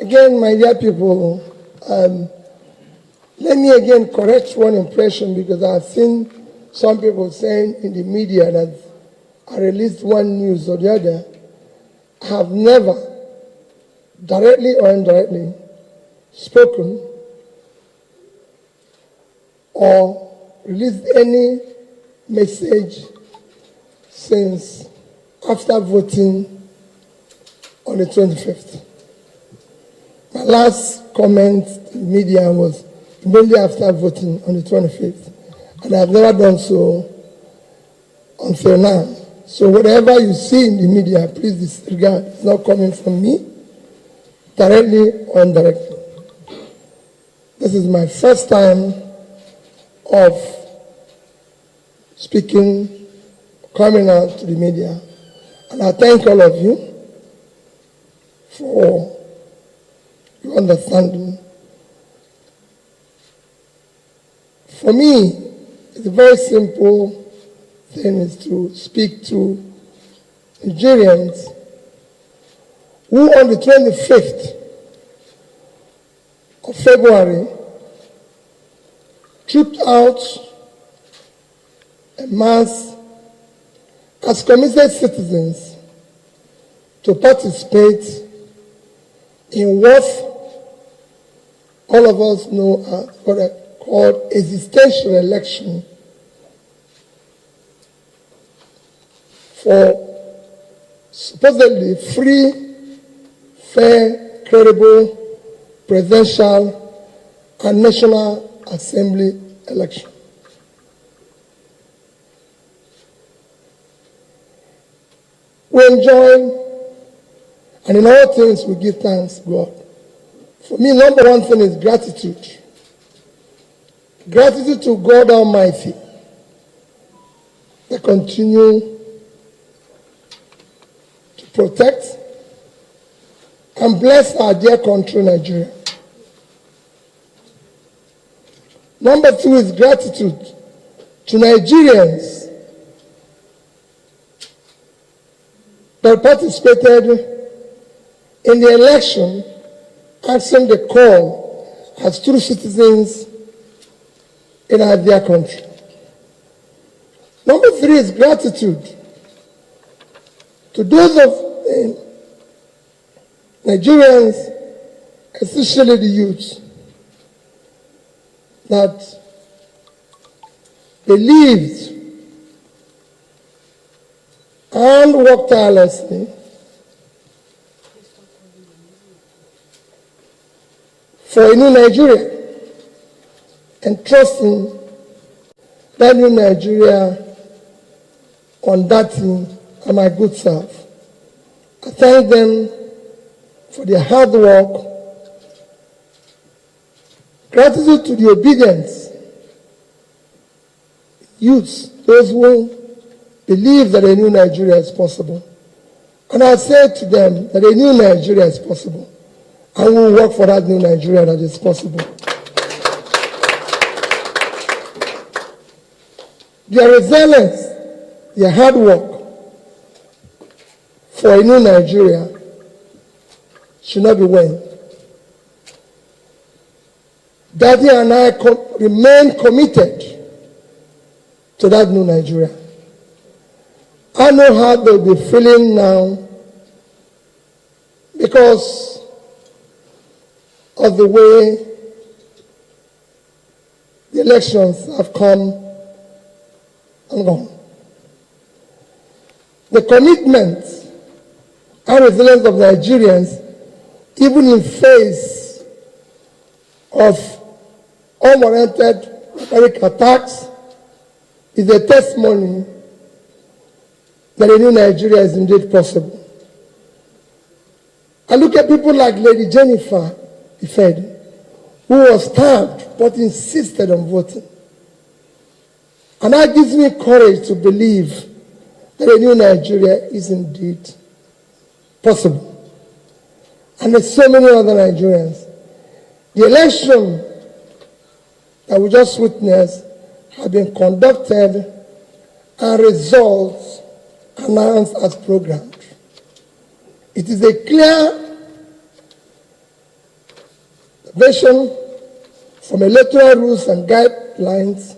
Again, my dear people, let me again correct one impression, because I've seen some people saying in the media that I released one news or the other. I have never, directly or indirectly, spoken or released any message since after voting on the 25th. My last comment in the media was immediately after voting on the 25th, and I've never done so until now. So whatever you see in the media, please disregard. It's not coming from me, directly or indirectly. This is my first time of speaking, coming out to the media, and I thank all of you for your understanding. For me, it's a very simple thing is to speak to Nigerians who on the 25th of February trooped out en masse as committed citizens to participate in what all of us know as what are called existential election for supposedly free, fair, credible, presidential, and National Assembly election. We enjoy, and in all things we give thanks to God. For me, number one thing is gratitude. Gratitude to God Almighty that continue to protect and bless our dear country, Nigeria. Number two is gratitude to Nigerians that participated in the election, answering the call as true citizens in our dear country. Number three is gratitude to those of Nigerians, especially the youth, that believed and worked tirelessly for a new Nigeria, and trusting that new Nigeria on that team and my good self. I thank them for their hard work. Gratitude to the obedient youths, those who believe that a new Nigeria is possible. And I say to them that a new Nigeria is possible. I will work for that new Nigeria that is possible. Their resilience, their hard work for a new Nigeria should not be vain. Daddy and I remain committed to that new Nigeria. I know how they'll be feeling now because of the way the elections have come and gone. The commitment and resilience of Nigerians, even in face of unwarranted barbaric attacks, is a testimony that a new Nigeria is indeed possible. I look at people like Lady Jennifer Ifedi, who was stabbed but insisted on voting. And that gives me courage to believe that a new Nigeria is indeed possible. And there's so many other Nigerians. The election that we just witnessed have been conducted and results announced as programmed. It is a clear The vision from electoral rules and guidelines,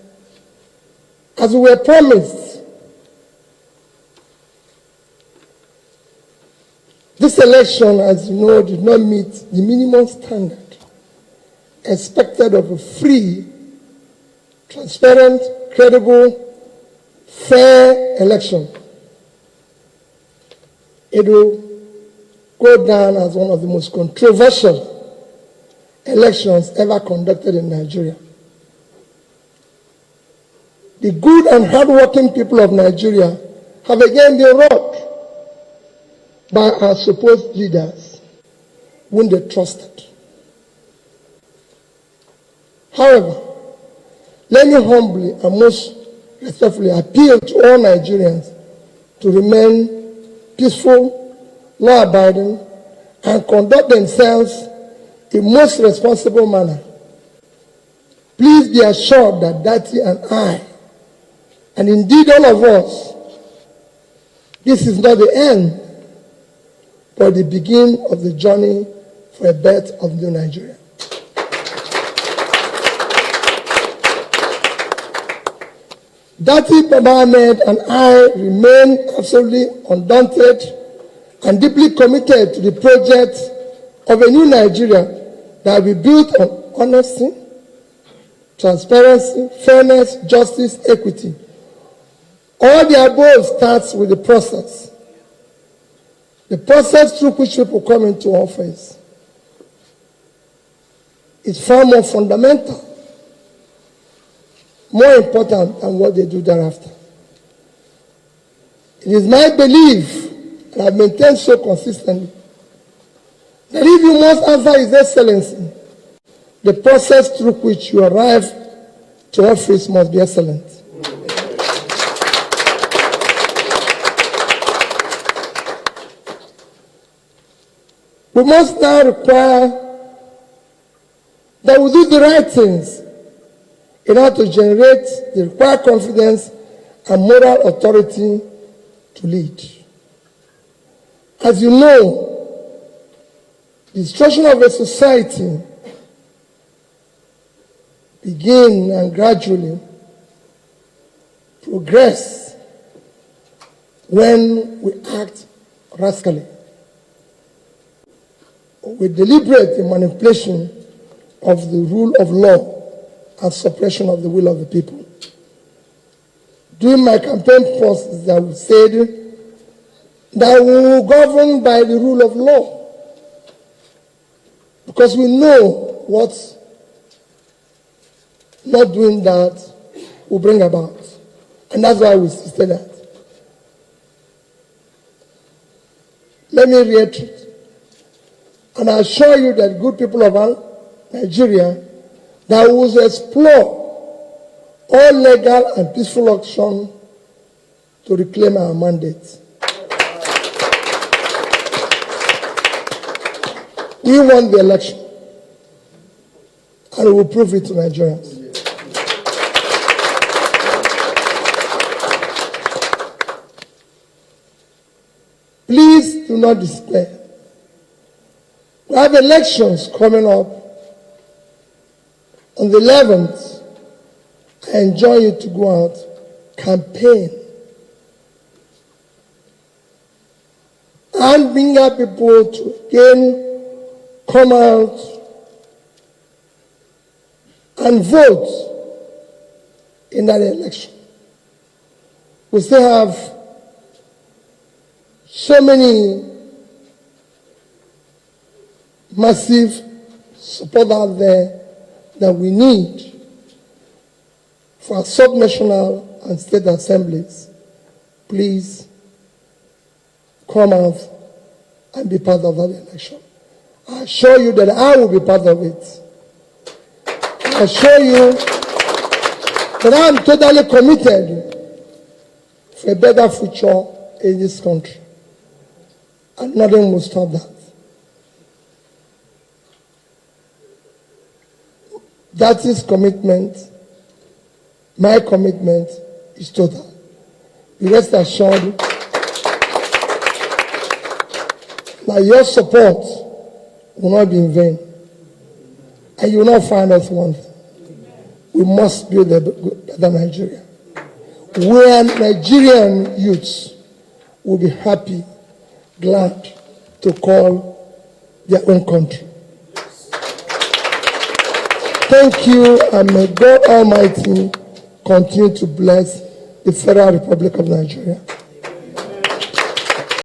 as we were promised, this election, as you know, did not meet the minimum standard expected of a free, transparent, credible, fair election. It will go down as one of the most controversial elections ever conducted in Nigeria. The good and hardworking people of Nigeria have again been robbed by our supposed leaders whom they trusted. However, let me humbly and most respectfully appeal to all Nigerians to remain peaceful, law-abiding, and conduct themselves in most responsible manner. Please be assured that Dati and I, and indeed all of us, this is not the end, but the beginning of the journey for a birth of new Nigeria. Dati Baba Ahmed and I remain absolutely undaunted and deeply committed to the project of a new Nigeria that will be built on honesty, transparency, fairness, justice, equity. All the above starts with the process. The process through which people come into office is far more fundamental, more important than what they do thereafter. It is my belief, and I've maintained so consistently, that if you must answer His Excellency, the process through which you arrive to office must be excellent. We must now require that we do the right things in order to generate the required confidence and moral authority to lead. As you know, the destruction of a society begins and gradually progress when we act rascally, with deliberate manipulation of the rule of law and suppression of the will of the people. During my campaign process, I said that we will govern by the rule of law, because we know what not doing that will bring about. And that's why we insisted that. Let me reiterate. And I assure you that good people of Nigeria, that we will explore all legal and peaceful options to reclaim our mandate. We won the election, and we will prove it to Nigerians. Please do not despair. We have elections coming up on the 11th. I enjoin you to go out, campaign, and bring up people to again come out and vote in that election. We still have so many massive support out there that we need for our subnational and state assemblies. Please come out and be part of that election. I assure you that I will be part of it. I assure you that I am totally committed for a better future in this country. And nothing will stop that. That is commitment. My commitment is total. Be rest assured that your support will not be in vain. And you will not find us one thing. We must build a better Nigeria, where Nigerian youths will be happy, glad to call their own country. Thank you, and may God Almighty continue to bless the Federal Republic of Nigeria.